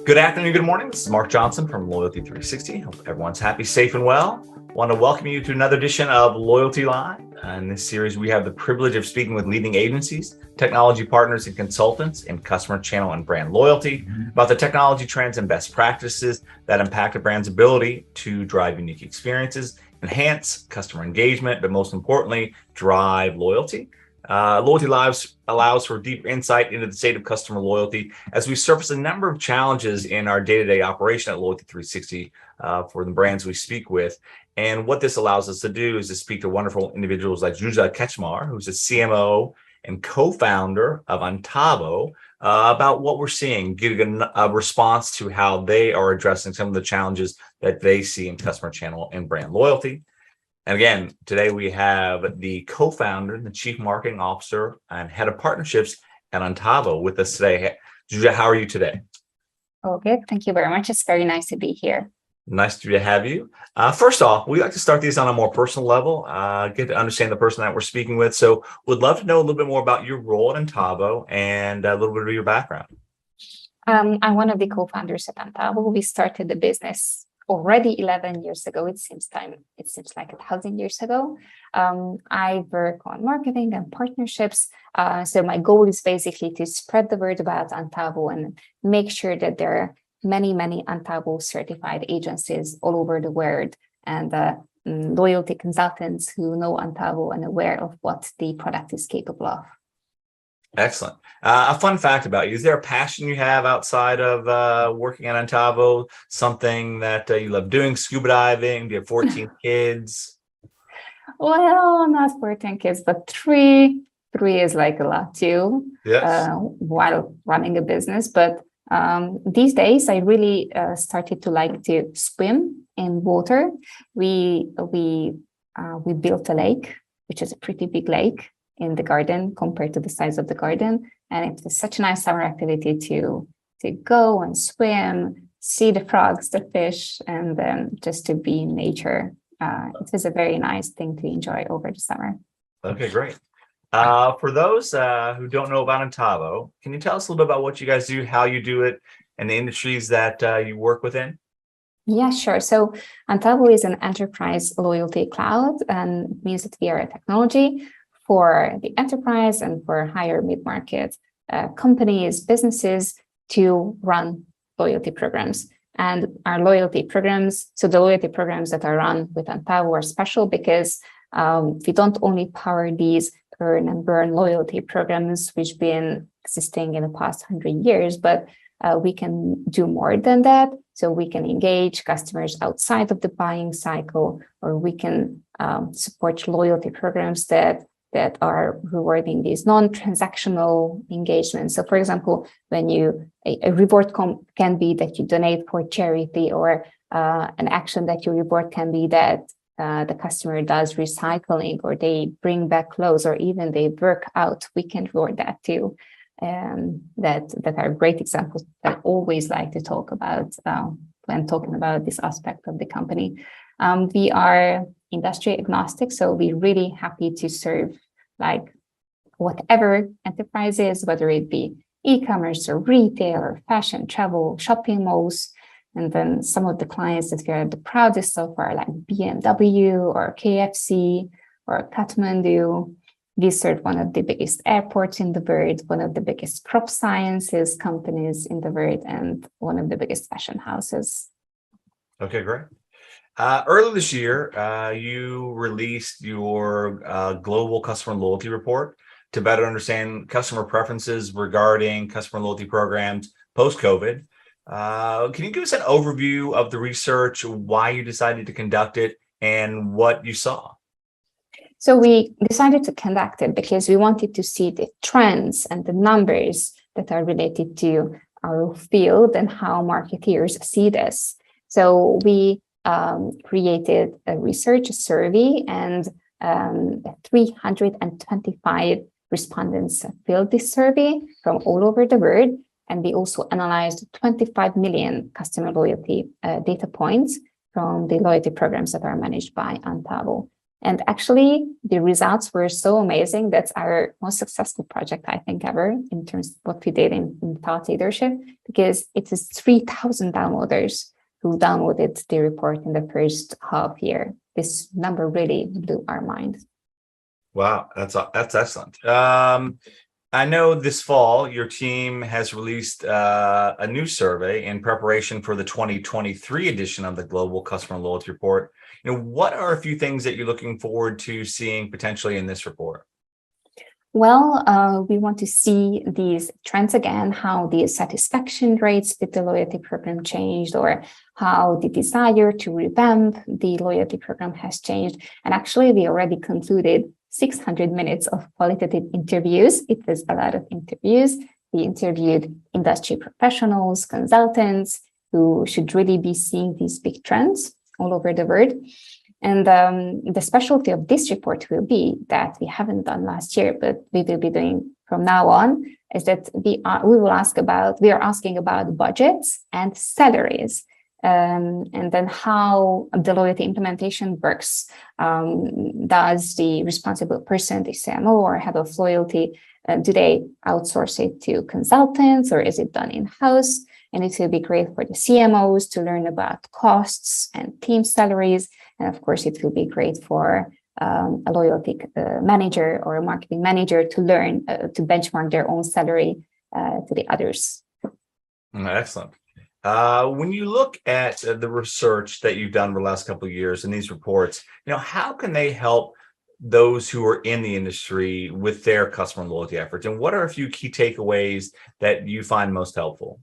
Good afternoon, good morning. This is Mark Johnson from Loyalty360. Hope everyone's happy, safe, and well. Want to welcome you to another edition of Loyalty Live. In this series, we have the privilege of speaking with leading agencies, technology partners, and consultants in customer channel and brand loyalty about the technology trends and best practices that impact a brand's ability to drive unique experiences, enhance customer engagement, but most importantly, drive loyalty. Loyalty Lives allows for deep insight into the state of customer loyalty as we surface a number of challenges in our day-to-day operation at Loyalty360 for the brands we speak with. And what this allows us to do is to speak to wonderful individuals like Zsuzsa Kecsmar, who's a CMO and co-founder of Antavo, about what we're seeing, giving a response to how they are addressing some of the challenges that they see in customer channel and brand loyalty. And again, today we have the co-founder, the chief marketing officer, and head of partnerships at Antavo with us today. Zsuzsa, how are you today? Oh, good. Thank you very much. It's very nice to be here. Nice to have you. First off, we like to start these on a more personal level, get to understand the person that we're speaking with. So would love to know a little bit more about your role at Antavo and a little bit of your background. I'm one of the co-founders at Antavo. We started the business already 11 years ago. It seems like 1,000 years ago. I work on marketing and partnerships. So my goal is basically to spread the word about Antavo and make sure that there are many Antavo certified agencies all over the world and loyalty consultants who know Antavo and aware of what the product is capable of. Excellent. A fun fact about you, is there a passion you have outside of working at Antavo, something that you love doing, scuba diving? Do you have 14 kids? Well, not 14 kids, but three is like a lot too. Yes. While running a business. But these days, I really started to like to swim in water. We built a lake, which is a pretty big lake in the garden compared to the size of the garden, and it was such a nice summer activity to go and swim, see the frogs, the fish, and then just to be in nature. It was a very nice thing to enjoy over the summer. Okay, great. For those who don't know about Antavo, can you tell us a little bit about what you guys do, how you do it, and the industries that you work within? Yeah, sure. So Antavo is an enterprise loyalty cloud, and it means that we are a technology for the enterprise and for higher mid-market companies, businesses to run loyalty programs. And our loyalty programs, so the loyalty programs that are run with Antavo are special because we don't only power these earn and burn loyalty programs, which have been existing in the past 100 years, but we can do more than that. So we can engage customers outside of the buying cycle, or we can support loyalty programs that are rewarding these non-transactional engagements. So for example, when a reward can be that you donate for charity, or an action that you reward can be that the customer does recycling, or they bring back clothes, or even they work out, we can reward that too. That are great examples that I always like to talk about when talking about this aspect of the company. We are industry agnostic, so we're really happy to serve like whatever enterprises, whether it be e-commerce or retail or fashion, travel, shopping malls. And then some of the clients that we are the proudest of are like BMW or KFC or Kathmandu. We serve one of the biggest airports in the world, one of the biggest crop sciences companies in the world, and one of the biggest fashion houses. Okay, great. Earlier this year, you released your global customer loyalty report to better understand customer preferences regarding customer loyalty programs post-COVID. Can you give us an overview of the research, why you decided to conduct it, and what you saw? So we decided to conduct it because we wanted to see the trends and the numbers that are related to our field and how marketeers see this. So we created a research survey, and 325 respondents filled this survey from all over the world. And we also analyzed 25 million customer loyalty data points from the loyalty programs that are managed by Antavo. And actually, the results were so amazing. That's our most successful project, I think, ever in terms of what we did in thought leadership, because it is 3,000 downloaders who downloaded the report in the first half year. This number really blew our mind. Wow, that's excellent. I know this fall your team has released a new survey in preparation for the 2023 edition of the Global Customer Loyalty Report. What are a few things that you're looking forward to seeing potentially in this report? Well, we want to see these trends again, how the satisfaction rates with the loyalty program changed, or how the desire to revamp the loyalty program has changed. And actually, we already concluded 600 minutes of qualitative interviews. It was a lot of interviews. We interviewed industry professionals, consultants who should really be seeing these big trends all over the world. And the specialty of this report will be that we haven't done last year, but we will be doing from now on, is that we are asking about budgets and salaries. And then how the loyalty implementation works. Does the responsible person, the CMO or head of loyalty, do they outsource it to consultants, or is it done in-house? And it will be great for the CMOs to learn about costs and team salaries. And of course, it will be great for a loyalty manager or a marketing manager to learn to benchmark their own salary to the others. Excellent. When you look at the research that you've done over the last couple of years in these reports, how can they help those who are in the industry with their customer loyalty efforts? And what are a few key takeaways that you find most helpful?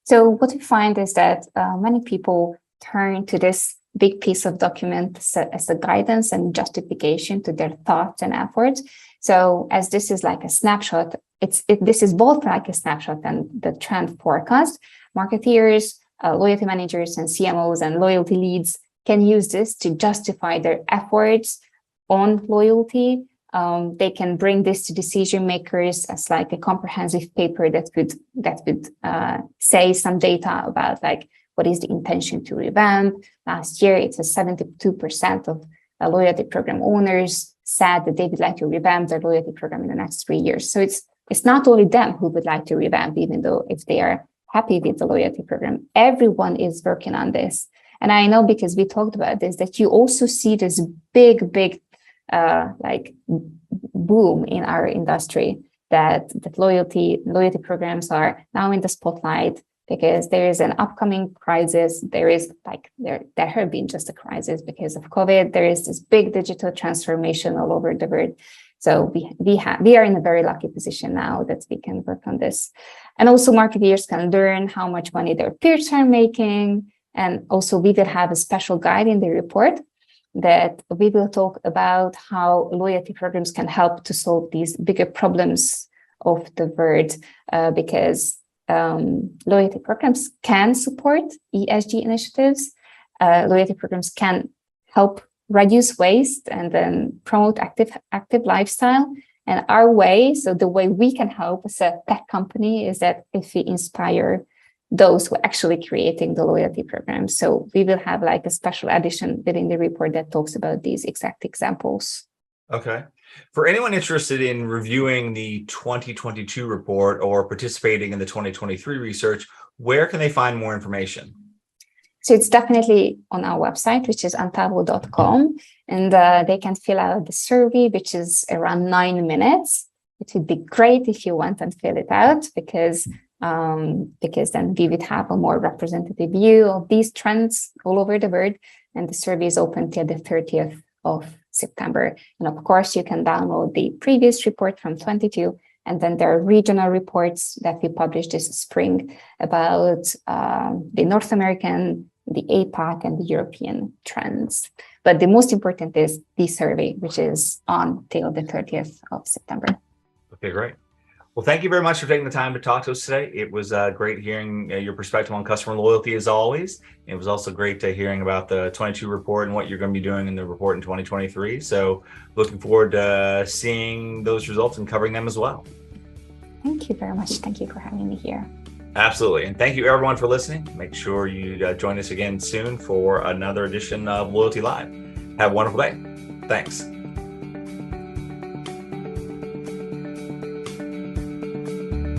So what we find is that many people turn to this big piece of document as a guidance and justification to their thoughts and efforts. So as this is like a snapshot, this is both like a snapshot and the trend forecast. Marketeers, loyalty managers, and CMOs and loyalty leads can use this to justify their efforts on loyalty. They can bring this to decision makers as like a comprehensive paper that could say some data about like what is the intention to revamp. Last year, it's a 72% of loyalty program owners said that they would like to revamp their loyalty program in the next 3 years. So it's not only them who would like to revamp, even though if they are happy with the loyalty program, everyone is working on this. And I know, because we talked about this, that you also see this big like boom in our industry, that loyalty programs are now in the spotlight because there is an upcoming crisis. There have been just a crisis because of COVID. There is this big digital transformation all over the world. So we are in a very lucky position now that we can work on this. And also marketeers can learn how much money their peers are making. And also we will have a special guide in the report that we will talk about how loyalty programs can help to solve these bigger problems of the world, because loyalty programs can support ESG initiatives. Loyalty programs can help reduce waste and then promote active lifestyle. And our way, so the way we can help as a tech company, is that if we inspire those who are actually creating the loyalty program. So we will have like a special edition within the report that talks about these exact examples. Okay. For anyone interested in reviewing the 2022 report or participating in the 2023 research, where can they find more information? So it's definitely on our website, which is antavo.com, and they can fill out the survey, which is around 9 minutes. It would be great if you went and fill it out, because then we would have a more representative view of these trends all over the world. And the survey is open till the 30th of September. And of course, you can download the previous report from 22. And then there are regional reports that we published this spring about the North American, the APAC, and the European trends. But the most important is the survey, which is on till the 30th of September. Okay, great. Well, thank you very much for taking the time to talk to us today. It was great hearing your perspective on customer loyalty, as always. It was also great hearing about the 22 report and what you're going to be doing in the report in 2023. So looking forward to seeing those results and covering them as well. Thank you very much. Thank you for having me here. Absolutely. And thank you, everyone, for listening. Make sure you join us again soon for another edition of Loyalty Live. Have a wonderful day. Thanks.